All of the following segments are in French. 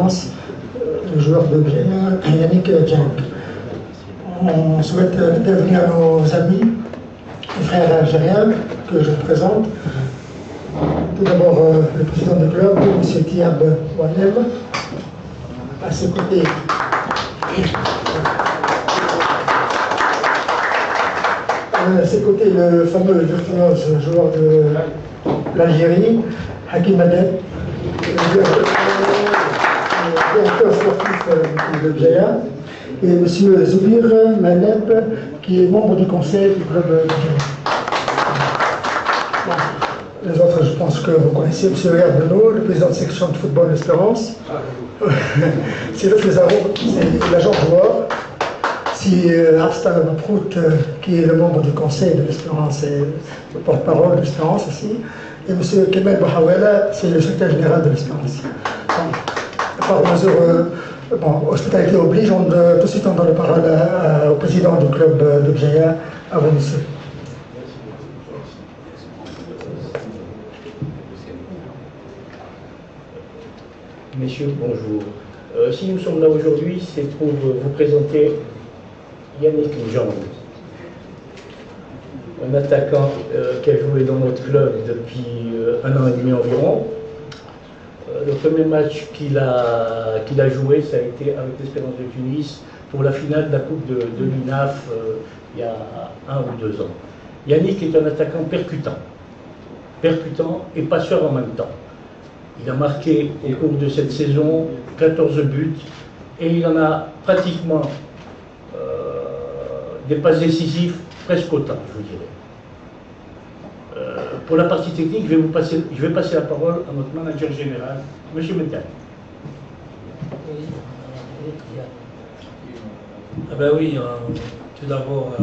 l'Espérance, le joueur de Yannick Djank. On souhaite le bienvenue à nos amis et frères algériens que je vous présente. Tout d'abord, le président du club, M. Tiab Ouadem, à ses côtés. À ses côtés, le fameux virtuose joueur de l'Algérie, Hakim Adel, le directeur sportif de Bjaya, et M. Zoubir Maneb, qui est membre du conseil du club de Bjaya. Les autres, je pense que vous connaissez M. Réal Benoît, le président de section de football d'Espérance. C'est le Fezaro, c'est l'agent joueur. Si Arstan Maprout, qui est le membre du conseil de l'Espérance et le porte-parole de l'Espérance aussi. Et M. Kemal Bahawela, c'est le secrétaire général de l'Espérance. Par mesure, hospitalité oblige, tout de suite on donne la parole au président du club de Bjaya, à vous, monsieur. Messieurs, bonjour. Si nous sommes là aujourd'hui, c'est pour vous présenter Yannick Djank, un attaquant qui a joué dans notre club depuis 1 an et demi environ. Le premier match qu'il a joué, ça a été avec l'Espérance de Tunis pour la finale de la Coupe de l'UNAF il y a 1 ou 2 ans. Yannick est un attaquant percutant et passeur en même temps. Il a marqué au cours de cette saison 14 buts et il en a pratiquement des passes décisives presque autant, je vous dirais. Pour la partie technique, je vais passer la parole à notre manager général, M. Mental. Ah ben oui, tout d'abord,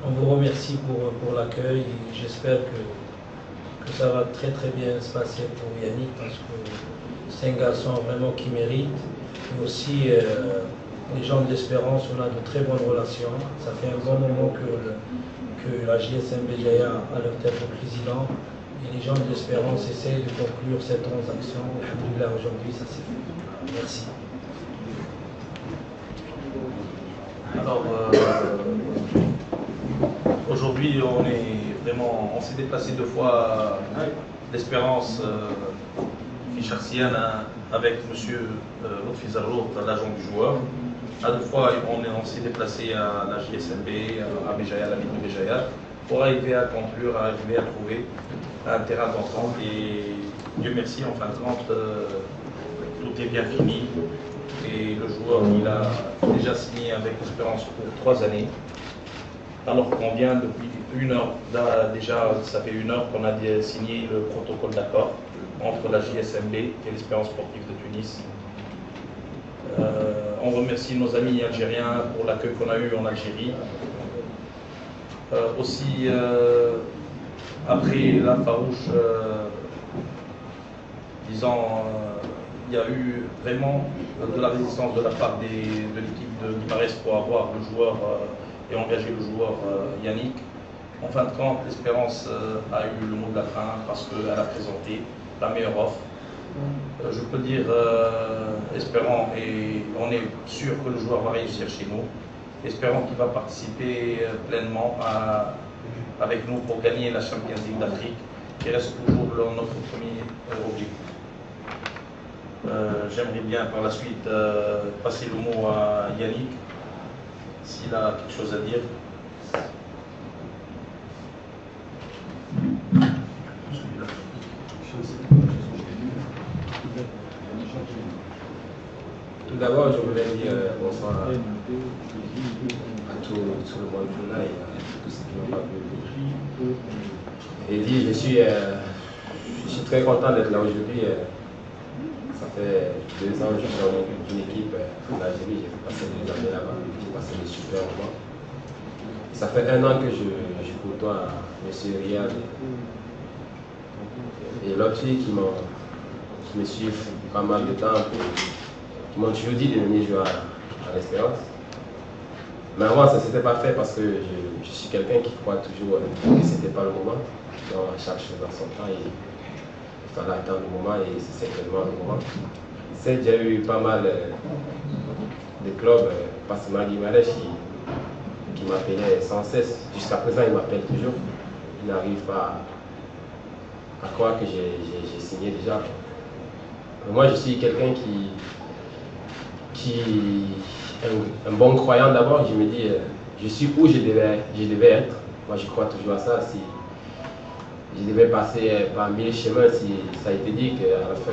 on vous remercie pour l'accueil. J'espère que ça va très très bien se passer pour Yannick parce que c'est un garçon vraiment qui mérite. Et aussi, les gens de l'Espérance, on a de très bonnes relations. Ça fait un bon moment que la JSM Bjaya a leur tête au président. Et les gens de l'Espérance essayent de conclure cette transaction. Là aujourd'hui, ça s'est fait. Merci. Alors, aujourd'hui, on s'est déplacé 2 fois d'Espérance Ficharsienne avec M. Lotfi Zarrout, l'agent du joueur. À 2 fois, on s'est déplacé à la JSMB, à Béjaïa, à la ville de Béjaïa, pour arriver à conclure, arriver à trouver un terrain d'entente. Et Dieu merci, en fin de compte, tout est bien fini. Et le joueur, il a déjà signé avec l'Espérance pour 3 années. Alors qu'on vient depuis 1 heure, déjà ça fait 1 heure qu'on a signé le protocole d'accord entre la JSMB et l'Espérance sportive de Tunis. On remercie nos amis algériens pour l'accueil qu'on a eu en Algérie. Aussi, après la farouche, disons, il y a eu vraiment de la résistance de la part de l'équipe de Guimarães pour avoir le joueur et engager le joueur Yannick. En fin de compte, l'Espérance a eu le mot de la fin parce qu'elle a présenté la meilleure offre. Je peux dire, espérons, et on est sûr que le joueur va réussir chez nous. Espérons qu'il va participer pleinement avec nous pour gagner la Champions League d'Afrique, qui reste toujours notre premier objectif. J'aimerais bien par la suite passer le mot à Yannick, s'il a quelque chose à dire. Tout d'abord, je voulais dire bonsoir à tout le monde là et à tous ceux qui n'ont pas pu. Et dire, je suis très content d'être là aujourd'hui. Ça fait 2 ans que je suis dans une équipe en Algérie, j'ai passé 2 années là-bas, j'ai passé des super moments. Ça fait 1 an que je côtoie M. Riyad et l'autre fille qui me suivent pas mal de temps, qui m'ont toujours dit de venir jouer à l'Espérance. Mais avant, ça ne s'était pas fait parce que je suis quelqu'un qui croit toujours que ce n'était pas le moment. Donc, chaque chose dans son temps, il fallait attendre le moment et c'est certainement le moment. Il y a eu pas mal de clubs, Passement Guimarães, qui m'appelaient sans cesse. Jusqu'à présent, il m'appelle toujours. Il n'arrive pas à croire que j'ai signé déjà. Moi, je suis quelqu'un qui est un bon croyant d'abord. Je me dis, je suis où je devais être. Moi, je crois toujours à ça. Si je devais passer par 1000 chemins, si ça a été dit qu'à la fin,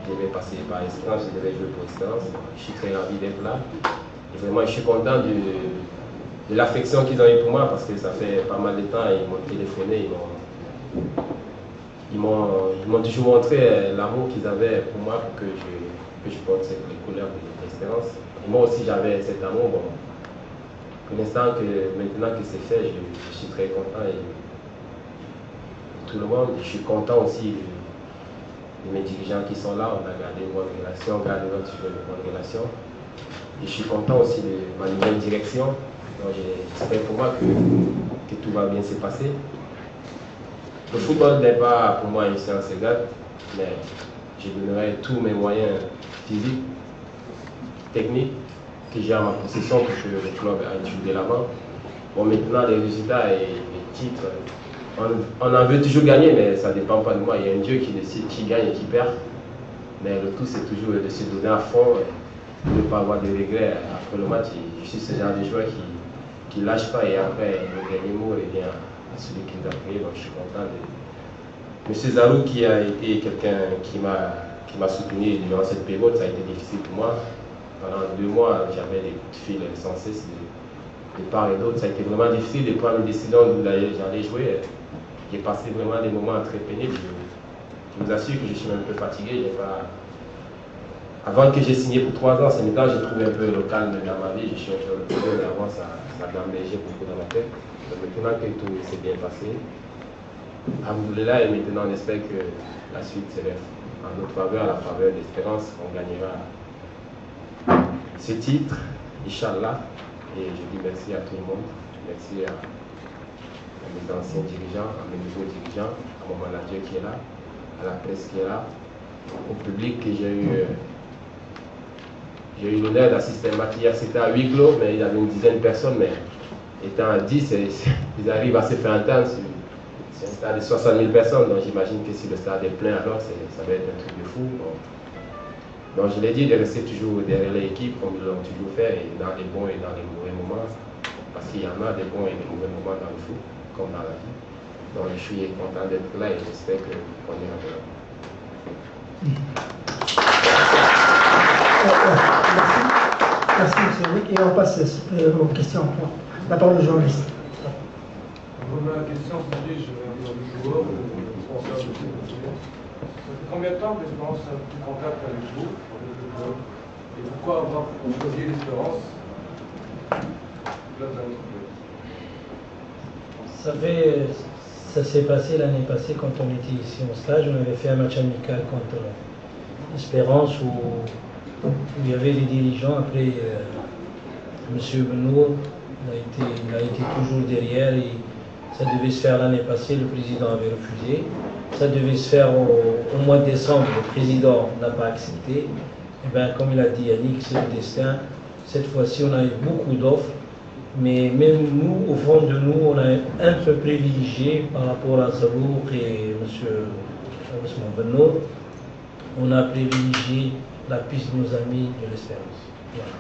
je devais passer par Espérance, je devais jouer pour Espérance. Je suis très ravi d'être là. Et vraiment, je suis content de l'affection qu'ils ont eu pour moi parce que ça fait pas mal de temps, ils m'ont téléphoné, ils m'ont toujours montré l'amour qu'ils avaient pour moi pour que je porte les couleurs de l'Espérance. Et moi aussi j'avais cet amour. Bon, pour l'instant, maintenant que c'est fait, je suis très content et tout le monde. Je suis content aussi de mes dirigeants qui sont là. On a gardé une bonne relation, on garde toujours une bonne relation. Et je suis content aussi de ma nouvelle direction. J'espère pour moi que tout va bien se passer. Le football n'est pas pour moi une science exacte, mais je donnerai tous mes moyens physiques, techniques que j'ai à ma possession pour que le club aille de l'avant. Bon, maintenant, les résultats et les titres, on en veut toujours gagner, mais ça ne dépend pas de moi. Il y a un Dieu qui décide qui gagne et qui perd. Mais le tout, c'est toujours de se donner à fond, de ne pas avoir de regrets après le match. Je suis ce genre de joueur qui ne lâche pas et après, le dernier mot revient à celui qui nous a pris. Donc, je suis content de M. Zarou, qui a été quelqu'un qui m'a soutenu durant cette période. Ça a été difficile pour moi. Pendant 2 mois, j'avais des coups de fil sans cesse de part et d'autre. Ça a été vraiment difficile de prendre une décision d'où j'allais jouer. J'ai passé vraiment des moments très pénibles. Je vous assure que je suis même un peu fatigué. Avant que j'ai signé pour 3 ans, c'est maintenant que j'ai trouvé un peu le calme dans ma vie. Je suis un peu mais avant ça gambergeait beaucoup dans ma tête. Donc maintenant que tout s'est bien passé, alhamdoulilah, et maintenant on espère que la suite serait en notre faveur, à la faveur d'Espérance. On gagnera ce titre, Inch'Allah. Et je dis merci à tout le monde. Merci à mes anciens dirigeants, à mes nouveaux dirigeants, à mon manager qui est là, à la presse qui est là, au public que j'ai eu l'honneur d'assister à un match hier. C'était à 8 clos, mais il y avait une dizaine de personnes, mais étant à 10, ils arrivent à se faire entendre. C'est un stade de 60 000 personnes, donc j'imagine que si le stade est plein, alors ça va être un truc de fou. Donc je l'ai dit, de rester toujours derrière l'équipe, comme ils l'ont toujours fait, et dans les bons et dans les mauvais moments, parce qu'il y en a des bons et des mauvais moments dans le foot, comme dans la vie. Donc je suis content d'être là et j'espère qu'on ira de là. Merci, monsieur Rick. Et on passe aux questions. La parole au journaliste. Ma question se dirige vers le joueur, le responsable du club. Combien de temps que l'Espérance a pris contact avec vous, avec le club, et pourquoi avoir choisi l'Espérance club d'un autre club? Ça s'est passé l'année passée quand on était ici en stage. On avait fait un match amical contre l'Espérance où il y avait les dirigeants. Après, M. Benoît, il a été toujours derrière. Et ça devait se faire l'année passée, le président avait refusé. Ça devait se faire au mois de décembre, le président n'a pas accepté. Et bien, comme il a dit Yannick, c'est le destin. Cette fois-ci, on a eu beaucoup d'offres. Mais même nous, au fond de nous, on a un peu privilégié par rapport à Zarouk et M. Benoît. On a privilégié la piste de nos amis de l'Espérance. Voilà.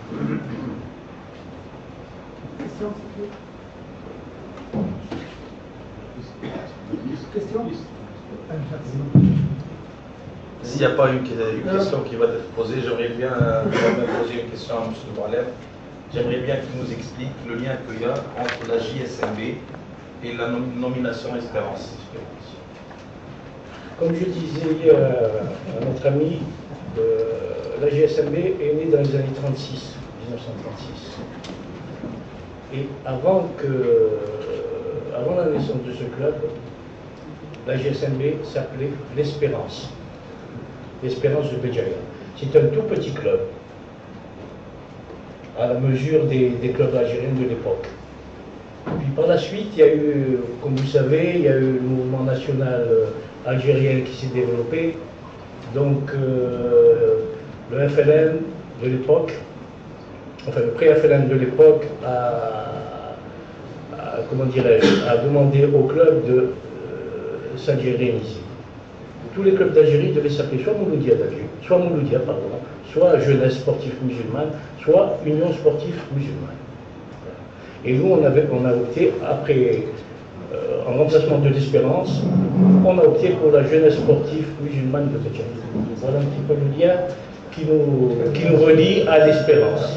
S'il n'y a pas une question qui va être posée, j'aimerais bien poser une question à M. Doualef. J'aimerais bien qu'il nous explique le lien qu'il y a entre la JSMB et la nomination Espérance. Comme je disais à notre ami, la GSMB est née dans les années 1936. Et avant la naissance de ce club, la GSMB s'appelait l'Espérance. L'Espérance de Béjaïa. C'est un tout petit club, à la mesure des clubs algériens de l'époque. Puis par la suite, il y a eu, comme vous savez, il y a eu le mouvement national algérien qui s'est développé. Donc le FLN de l'époque, enfin le pré-FLN de l'époque a demandé au club de s'ingérer ici. Tous les clubs d'Algérie devaient s'appeler soit Mouloudia, soit Jeunesse Sportive Musulmane, soit Union Sportive Musulmane. Et nous, on a opté, après, en remplacement de l'Espérance, on a opté pour la Jeunesse Sportive Musulmane de Béjaïa. Voilà un petit peu le lien qui nous relie à l'Espérance.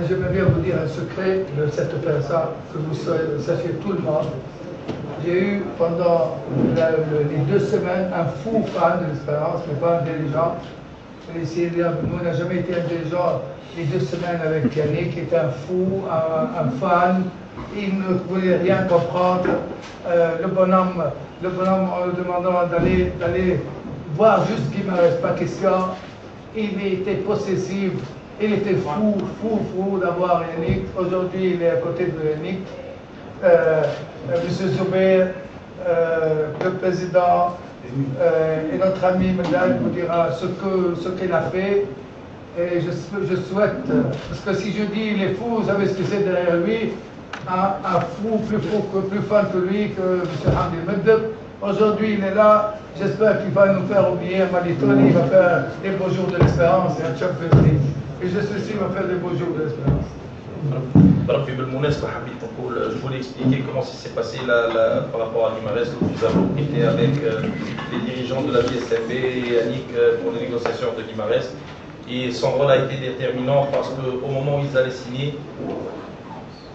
J'aimerais bien vous dire un secret de cette opération que vous sachiez tout le monde. J'ai eu pendant les 2 semaines un fou fan de l'Espérance, mais pas intelligent. Nous, on n'a jamais été intelligent les 2 semaines avec Yannick, qui était un fou, un fan. Il ne voulait rien comprendre. Le bonhomme, en lui demandant d'aller voir juste Guimarães, pas question. Il était possessif. Il était fou d'avoir Yannick. Aujourd'hui, il est à côté de Yannick. Monsieur Zoubert, le président et notre ami Medal vous dira ce qu'il a fait. Et je souhaite, parce que si je dis il est fou, vous savez ce que c'est derrière lui, un fou, plus fan que lui, que M. Hamdi Medeb. Aujourd'hui, il est là. J'espère qu'il va nous faire oublier Malitoni, il va faire les beaux jours de l'Espérance et un Champions League. Et je sais qu'il va faire les beaux jours de l'Espérance. Je voulais expliquer comment ça s'est passé par rapport à Guimarães. Nous avons été avec les dirigeants de la JSMB et Yannick pour les négociations de Guimarães. Et son rôle a été déterminant parce qu'au moment où ils allaient signer,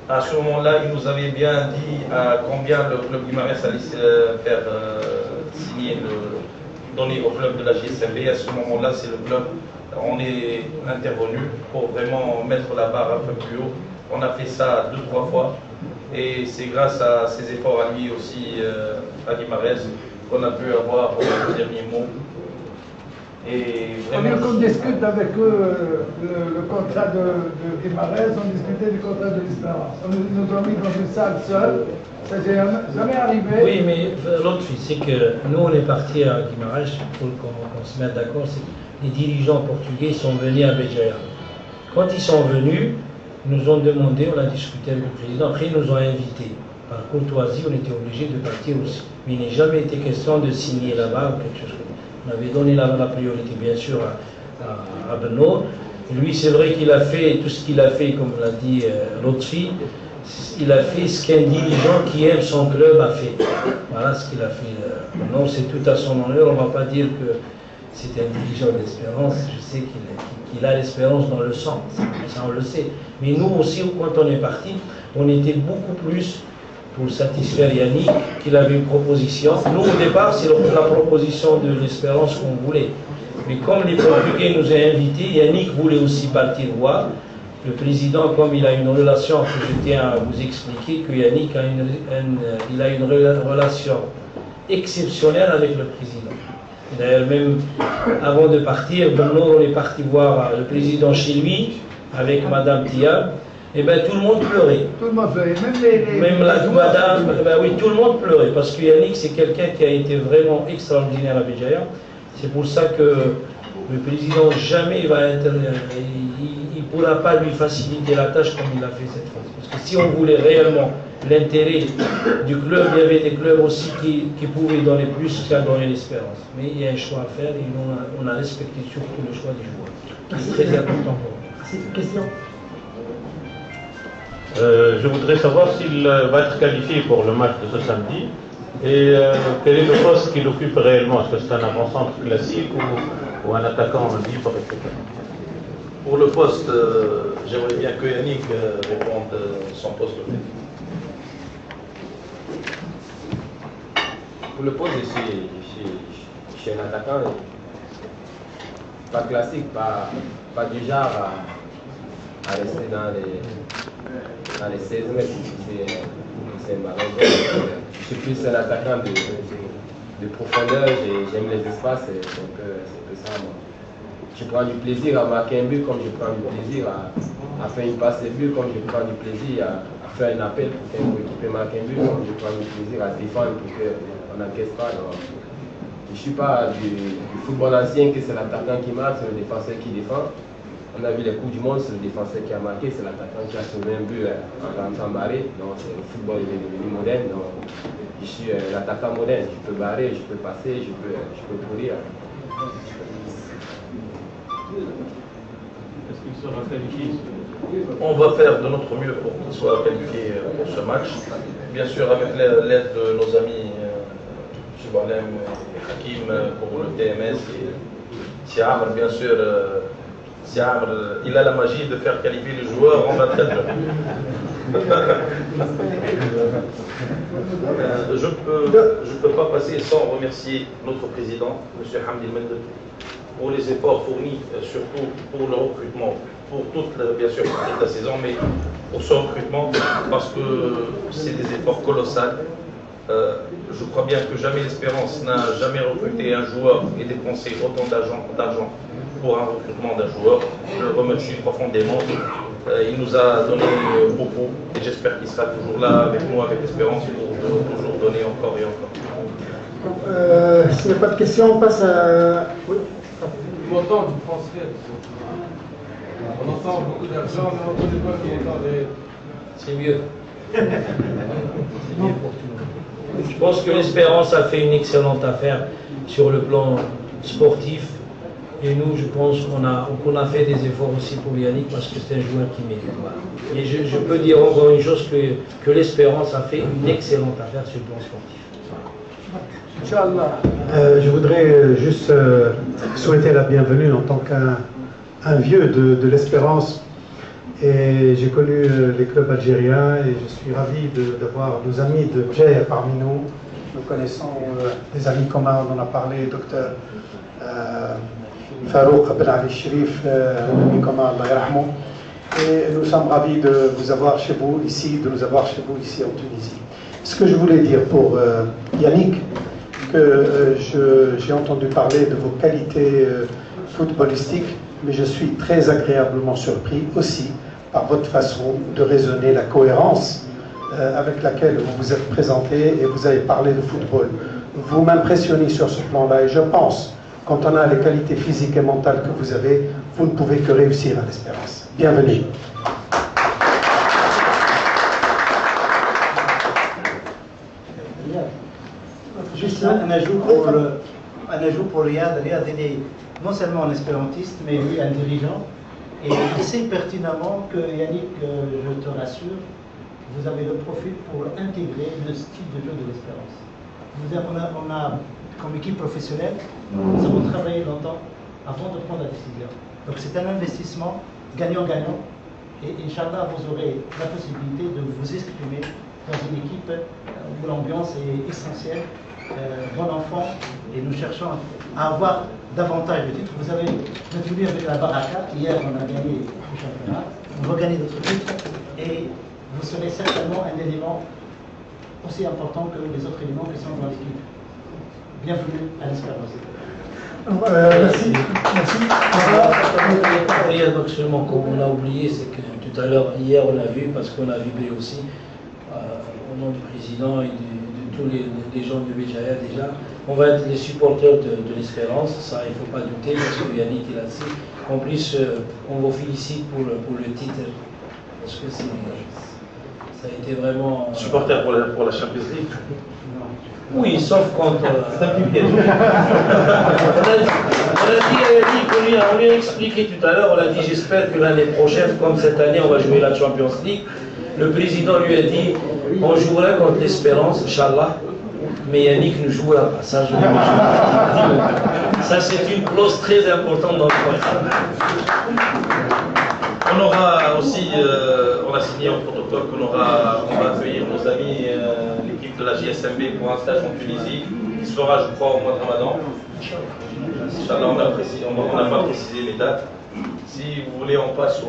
à ce moment-là, il nous avait bien dit à combien le club Guimarães allait faire signer, donner au club de la JSMB. À ce moment-là, c'est le club. On est intervenu pour vraiment mettre la barre un peu plus haut. On a fait ça 2-3 fois et c'est grâce à ses efforts à lui aussi, à Guimarães, qu'on a pu avoir le dernier mot. Et vraiment, on discute avec eux le contrat de Guimarães, on discutait du contrat de l'Espérance. Ils nous ont mis dans une salle seule, ça n'est jamais arrivé. Oui, mais l'autre truc, c'est que nous on est partis à Guimarães pour qu'on se mette d'accord. Les dirigeants portugais sont venus à Béjaïa. Quand ils sont venus, nous ont demandé, on a discuté avec le président, après ils nous ont invités. Par courtoisie, on était obligés de partir aussi. Mais il n'est jamais été question de signer là-bas ou quelque chose. On avait donné la priorité, bien sûr, à Benoît. Lui, c'est vrai qu'il a fait tout ce qu'il a fait, comme l'a dit l'autre fille. Il a fait ce qu'un dirigeant qui aime son club a fait. Voilà ce qu'il a fait. Non, c'est tout à son honneur. On ne va pas dire que c'est un dirigeant d'Espérance. Je sais qu'il a l'Espérance dans le sang. Ça, on le sait. Mais nous aussi, quand on est parti, on était beaucoup plus pour satisfaire Yannick, qu'il avait une proposition. Nous, au départ, c'est la proposition de l'Espérance qu'on voulait. Mais comme les Portugais nous ont invités, Yannick voulait aussi partir voir. Le président, comme il a une relation, que je tiens à vous expliquer, que Yannick a une relation exceptionnelle avec le président. D'ailleurs, même avant de partir, on est parti voir le président chez lui, avec Madame Tiab. Et bien tout le monde pleurait. Tout le monde pleurait, même la madame, oui, tout le monde pleurait, parce que Yannick, c'est quelqu'un qui a été vraiment extraordinaire à Béjaïa. C'est pour ça que le président jamais il ne pourra pas lui faciliter la tâche comme il a fait cette fois. Parce que si on voulait réellement l'intérêt du club, il y avait des clubs aussi qui pouvaient donner plus qu'à donner l'Espérance. Mais il y a un choix à faire et on a respecté surtout le choix du joueur, qui est très important pour nous. C'est une question. Je voudrais savoir s'il va être qualifié pour le match de ce samedi et quel est le poste qu'il occupe réellement. Est-ce que c'est un avant-centre classique ou un attaquant libre, etc. Pour le poste, j'aimerais bien que Yannick réponde son poste. Pour le poste, je suis un attaquant, pas classique, pas du genre à rester dans les 16 mètres. C'est un ballon. Je suis plus un attaquant de profondeur, j'aime les espaces, c'est un peu ça. Moi. Je prends du plaisir à marquer un but comme je prends du plaisir à faire une passe de but, comme je prends du plaisir à faire un appel pour qu'un équipe marque un but, comme je prends du plaisir à défendre pour qu'on n'encaisse pas. Je ne suis pas du football ancien que c'est l'attaquant qui marque, c'est le défenseur qui défend. On a vu les coups du monde, c'est le défenseur qui a marqué, c'est l'attaquant qui a sauvé un but en temps barré. Donc le football est devenu moderne. Donc je suis l'attaquant moderne. Je peux barrer, je peux passer, je peux courir. Est-ce qu'il sera qualifié? On va faire de notre mieux pour qu'il soit qualifié pour ce match. Bien sûr, avec l'aide de nos amis M. Balem et Hakim pour le TMS et Siamr, bien sûr. Siamr, il a la magie de faire qualifier les joueurs en 24 heures. Je ne peux pas passer sans remercier notre président, M. Hamdi Mendel, pour les efforts fournis, surtout pour le recrutement, pour bien sûr pour toute la saison, mais pour ce recrutement, parce que c'est des efforts colossaux. Je crois bien que jamais l'Espérance n'a jamais recruté un joueur et dépensé autant d'argent pour un recrutement d'un joueur. Je le remercie profondément. Il nous a donné beaucoup et j'espère qu'il sera toujours là avec nous, avec l'Espérance, pour toujours donner encore et encore. S'il n'y a pas de questions, on passe à... Oui. Le montant du transfert. On entend beaucoup d'argent, mais on ne connaît pas qui est en réel. C'est mieux. C'est mieux pour tout le monde. Je pense que l'Espérance a fait une excellente affaire sur le plan sportif. Et nous, je pense qu'on a fait des efforts aussi pour Yannick parce que c'est un joueur qui mérite. Et je peux dire encore une chose, que l'Espérance a fait une excellente affaire sur le plan sportif. Je voudrais juste souhaiter la bienvenue en tant qu'un vieux de l'Espérance. Et j'ai connu les clubs algériens et je suis ravi d'avoir nos amis de Djer parmi nous. Nous connaissons des amis communs, on en a parlé, docteur Farouk Ben Ali Sherif, un ami commun, Allah yarhamou. Et nous sommes ravis de vous avoir chez vous ici, de nous avoir chez vous ici en Tunisie. Ce que je voulais dire pour Yannick, que j'ai entendu parler de vos qualités footballistiques, mais je suis très agréablement surpris aussi par votre façon de raisonner, la cohérence avec laquelle vous vous êtes présenté et vous avez parlé de football. Vous m'impressionnez sur ce plan-là et je pense, quand on a les qualités physiques et mentales que vous avez, vous ne pouvez que réussir à l'Espérance. Bienvenue. Juste un ajout pour Riyad. Riyad, il est non seulement un espérantiste, mais lui un dirigeant. Et il sait pertinemment que Yannick, je te rassure, vous avez le profil pour intégrer le style de jeu de l'Espérance. On a, comme équipe professionnelle, nous avons travaillé longtemps avant de prendre la décision. Donc c'est un investissement gagnant-gagnant. Et Inch'Allah, vous aurez la possibilité de vous exprimer dans une équipe où l'ambiance est essentielle. Bon enfant, et nous cherchons à avoir davantage de titres. Vous avez contribué avec la Baraka. Hier, on a gagné le championnat. On va gagner d'autres titres et vous serez certainement un élément aussi important que les autres éléments qui sont dans l'équipe. Bienvenue à l'Espérance. Merci. Il y a donc seulement, comme on l'a oublié, c'est que tout à l'heure, hier, on a vu, parce qu'on a vibré aussi, au nom du président et de tous les gens de Béjaïa déjà, on va être les supporters de l'Espérance, ça il ne faut pas douter, parce que Yannick est là-dessus. En plus, on vous félicite pour le titre, parce que ça a été vraiment... Supporter pour la Champions League. Oui, sauf contre... C'est un petit piège. On lui a expliqué tout à l'heure, on a dit j'espère que l'année prochaine, comme cette année, on va jouer la Champions League. Le président lui a dit on jouera contre l'Espérance, Inch'Allah, mais Yannick ne jouera pas. Ça, ça c'est une clause très importante dans le contrat. On aura aussi, on a signé un protocole qu'on va accueillir nos amis, l'équipe de la JSMB pour un stage en Tunisie, qui se fera, je crois, au mois de Ramadan. Inch'Allah, on n'a pas précisé les dates. Si vous voulez, on passe au